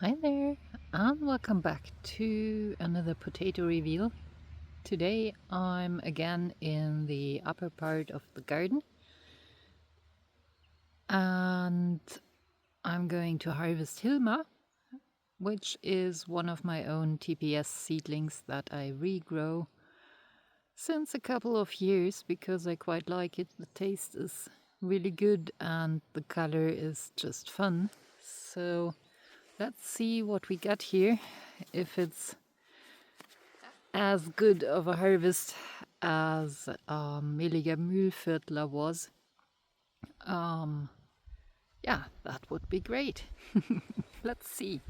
Hi there, and welcome back to another potato reveal. Today I'm again in the upper part of the garden and I'm going to harvest Hilma, which is one of my own TPS seedlings that I regrow since a couple of years because I quite like it. The taste is really good and the color is just fun. So let's see what we got here, if it's as good of a harvest as Milliger Mühlviertler was. Yeah, that would be great. Let's see.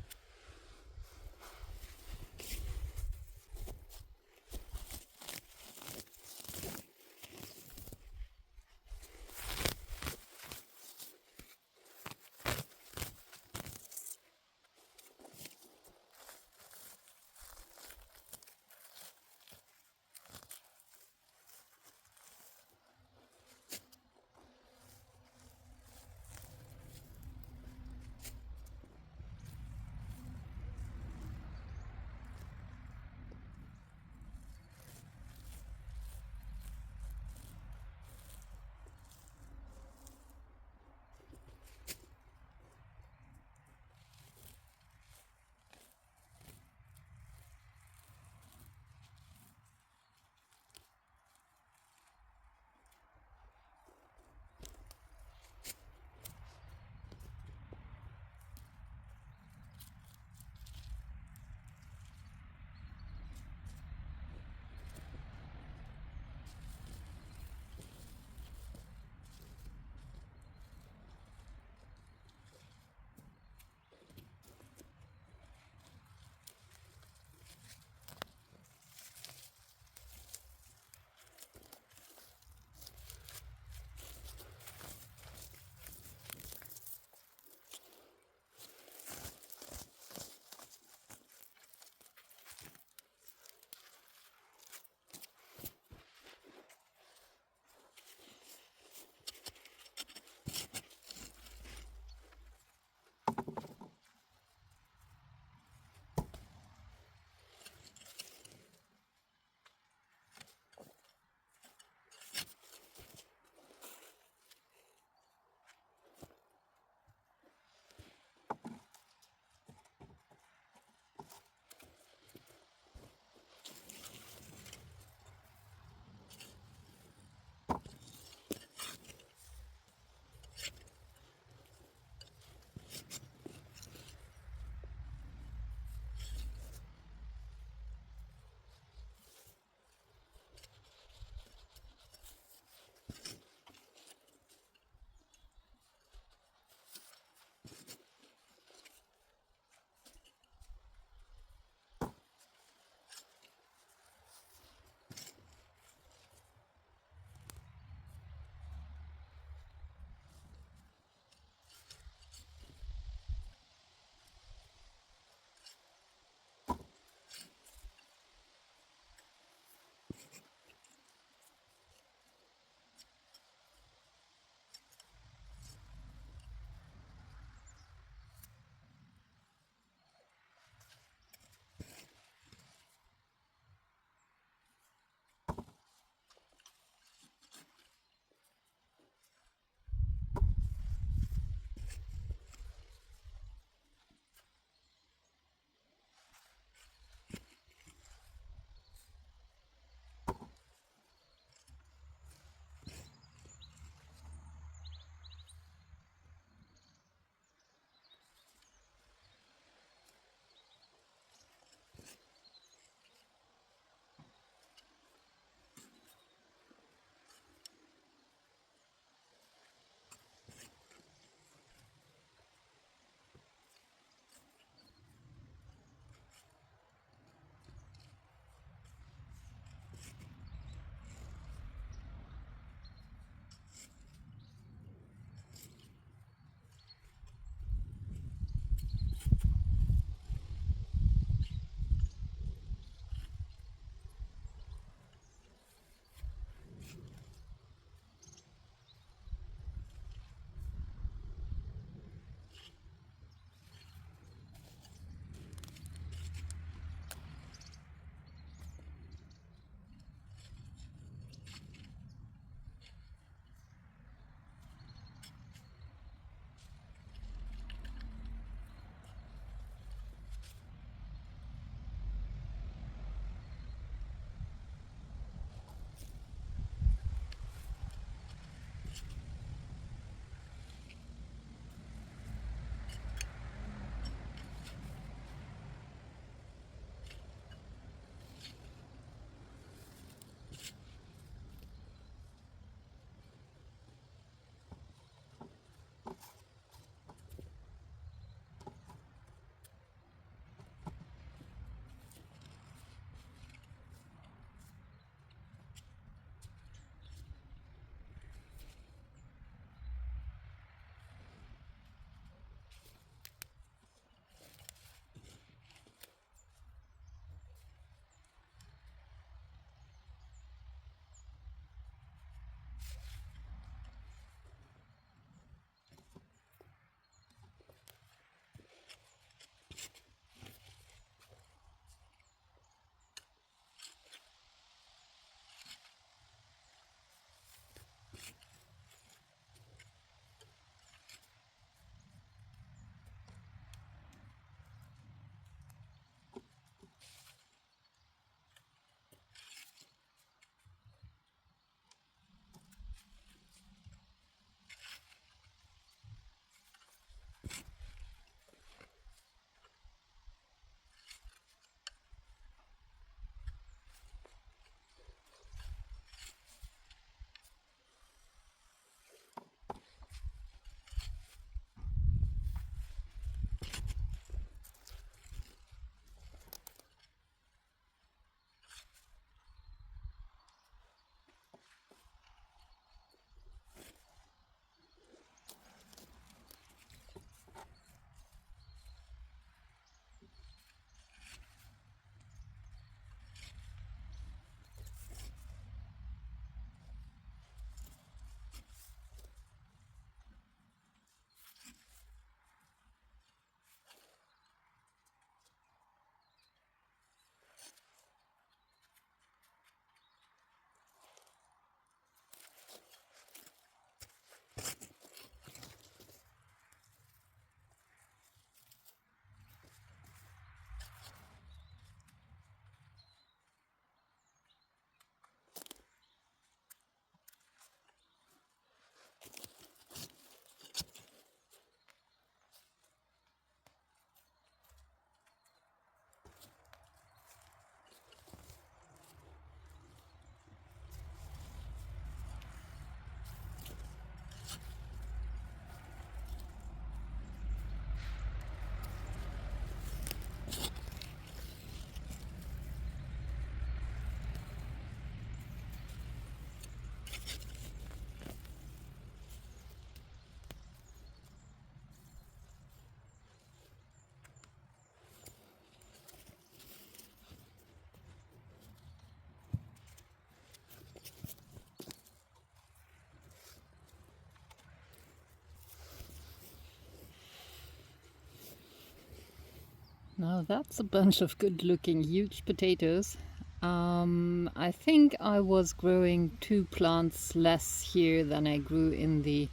Now that's a bunch of good looking huge potatoes. I think I was growing 2 plants less here than I grew in the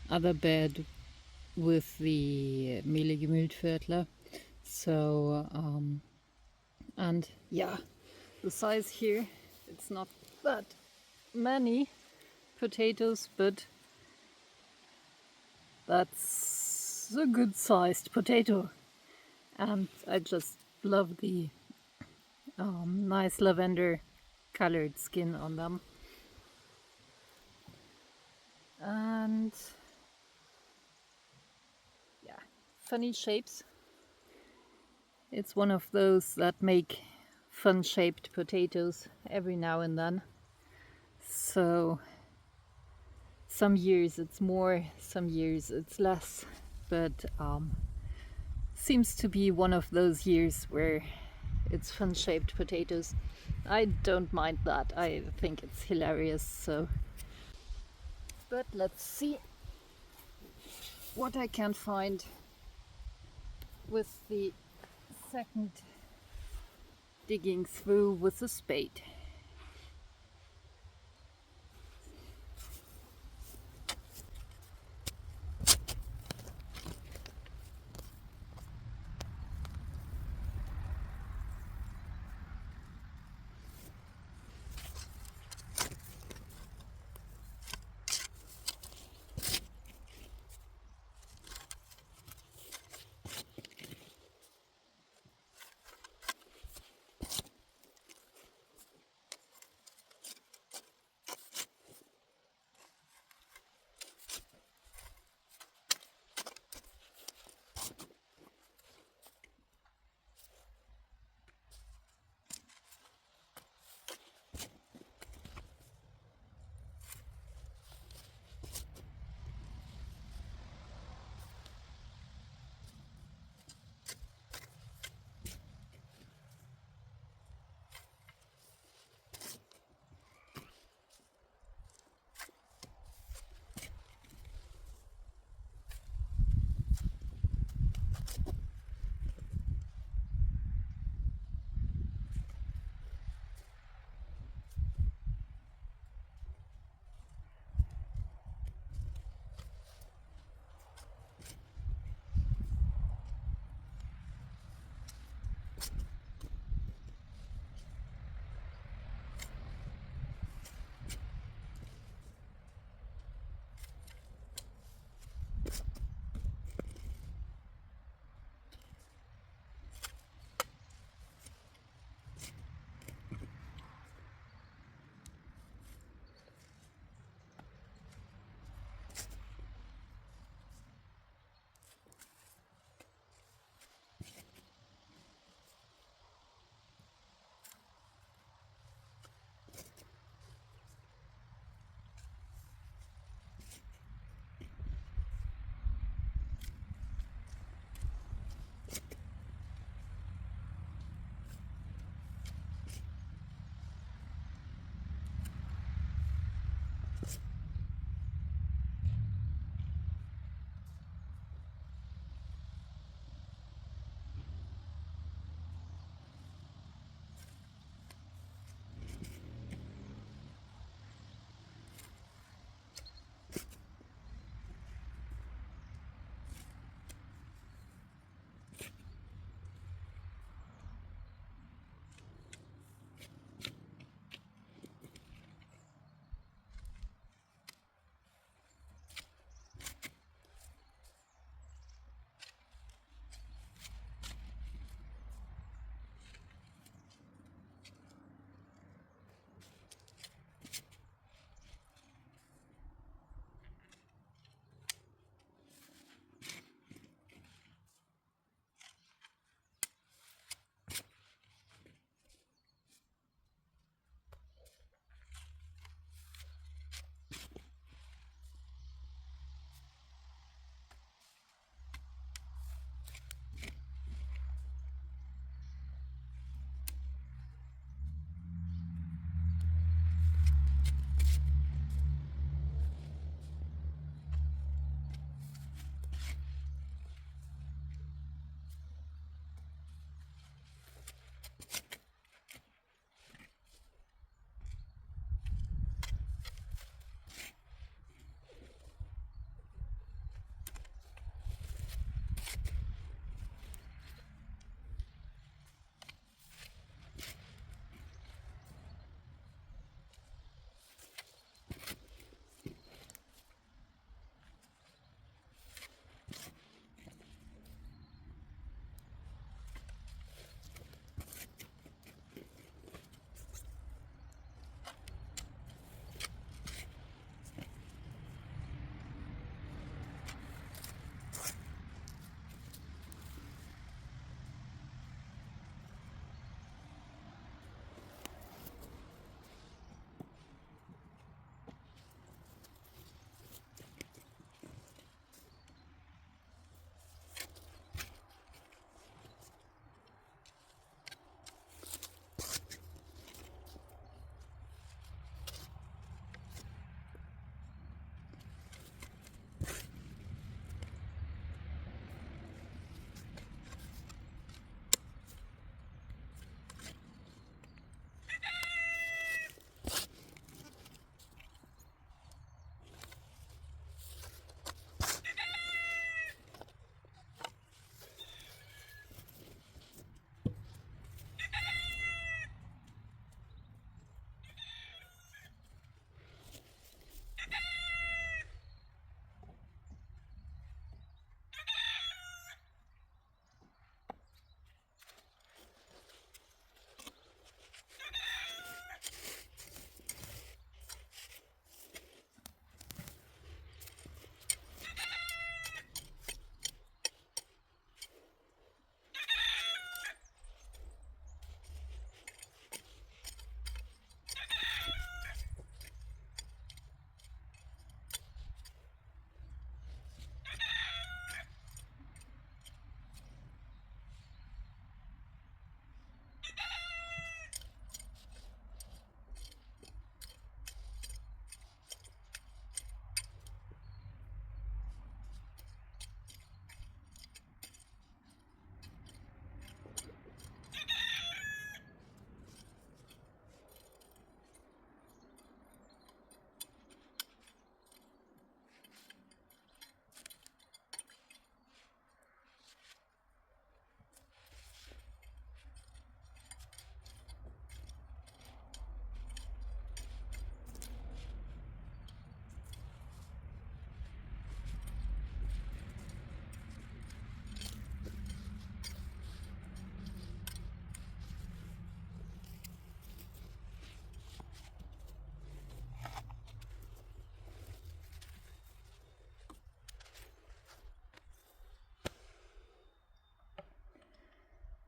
other bed with the Mehle Gemütviertler. So, and yeah, the size here, it's not that many potatoes, but that's a good sized potato. And I just love the nice lavender colored skin on them. And yeah, funny shapes. It's one of those that make fun shaped potatoes every now and then. So some years it's more, some years it's less, but seems to be one of those years where it's fun shaped potatoes. I don't mind that. I think it's hilarious. So, but let's see what I can find with the second digging through with a spade.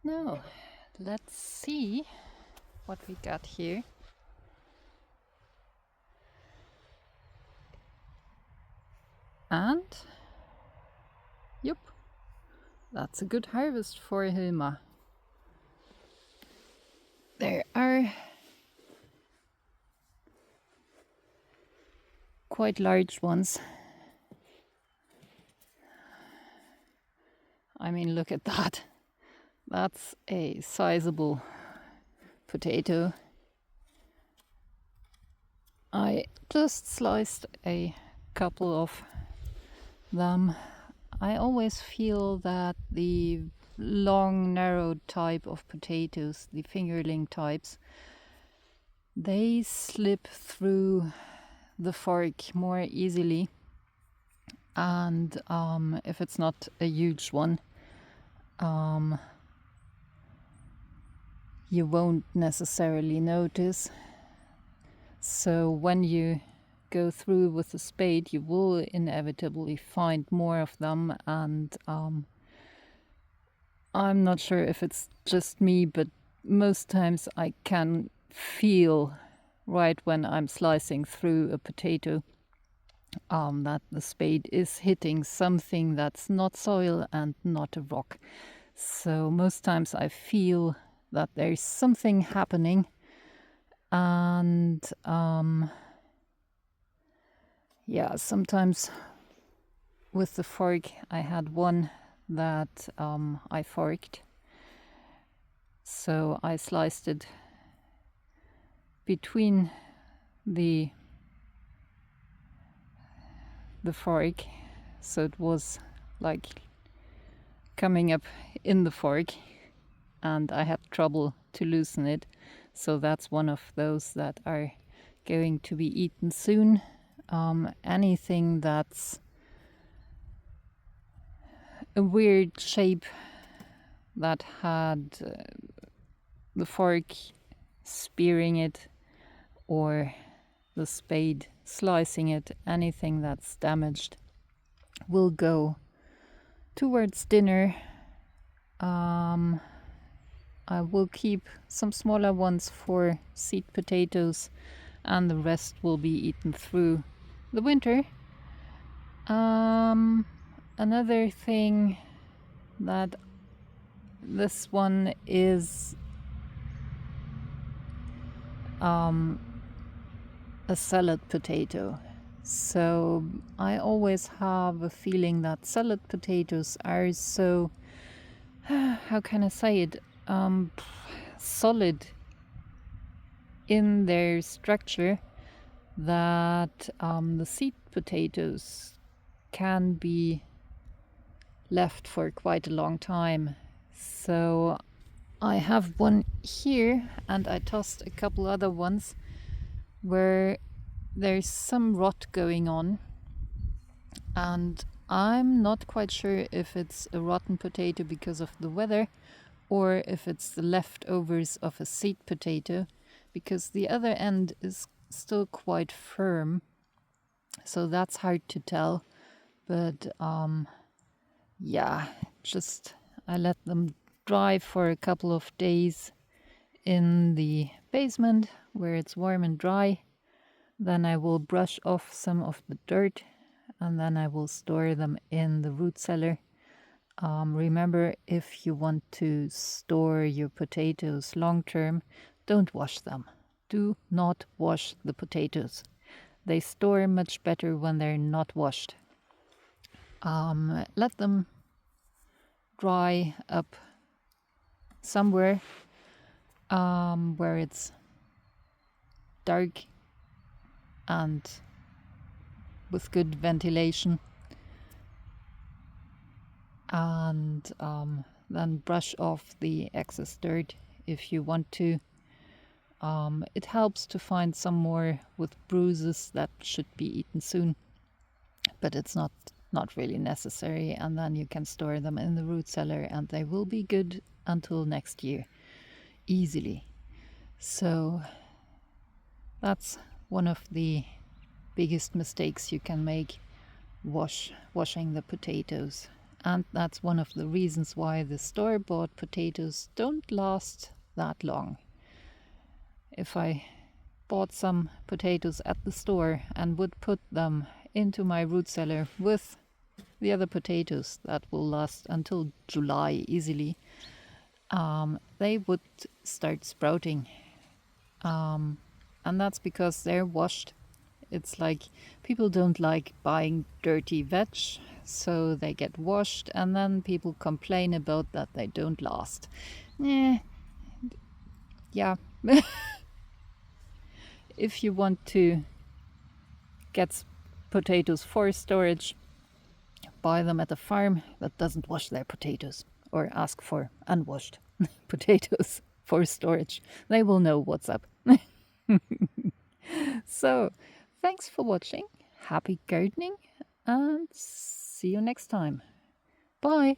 Now, let's see what we got here. And, yep, that's a good harvest for Hilma. There are quite large ones. I mean, look at that. That's a sizable potato. I just sliced a couple of them. I always feel that the long, narrow type of potatoes, the fingerling types, they slip through the fork more easily. And if it's not a huge one, you won't necessarily notice. So when you go through with the spade, you will inevitably find more of them. And I'm not sure if it's just me, but most times I can feel right when I'm slicing through a potato that the spade is hitting something that's not soil and not a rock. So most times I feel that there's something happening. And yeah, sometimes with the fork, I had one that I forked. So I sliced it between the fork, so it was like coming up in the fork, and I had trouble to loosen it. So that's one of those that are going to be eaten soon. Anything that's a weird shape that had the fork spearing it or the spade slicing it, anything that's damaged will go towards dinner. I will keep some smaller ones for seed potatoes, and the rest will be eaten through the winter. Another thing that this one is a salad potato. So I always have a feeling that salad potatoes are so, how can I say it, solid in their structure that the seed potatoes can be left for quite a long time. So I have one here, and I tossed a couple other ones where there's some rot going on, and I'm not quite sure if it's a rotten potato because of the weather or if it's the leftovers of a seed potato, because the other end is still quite firm, so that's hard to tell. But yeah, just I let them dry for a couple of days in the basement where it's warm and dry. Then I will brush off some of the dirt, and then I will store them in the root cellar. Remember, if you want to store your potatoes long term, don't wash them. Do not wash the potatoes. They store much better when they're not washed. Let them dry up somewhere where it's dark and with good ventilation, and then brush off the excess dirt if you want to. It helps to find some more with bruises that should be eaten soon, but it's not really necessary, and then you can store them in the root cellar and they will be good until next year easily. So that's one of the biggest mistakes you can make, washing the potatoes. And that's one of the reasons why the store-bought potatoes don't last that long. If I bought some potatoes at the store and would put them into my root cellar with the other potatoes that will last until July easily, they would start sprouting. And that's because they're washed. It's like people don't like buying dirty veg, so they get washed, and then people complain about that they don't last. Yeah. If you want to get potatoes for storage, buy them at a farm that doesn't wash their potatoes, or ask for unwashed potatoes for storage. They will know what's up. So, thanks for watching. Happy gardening, and see you next time. Bye.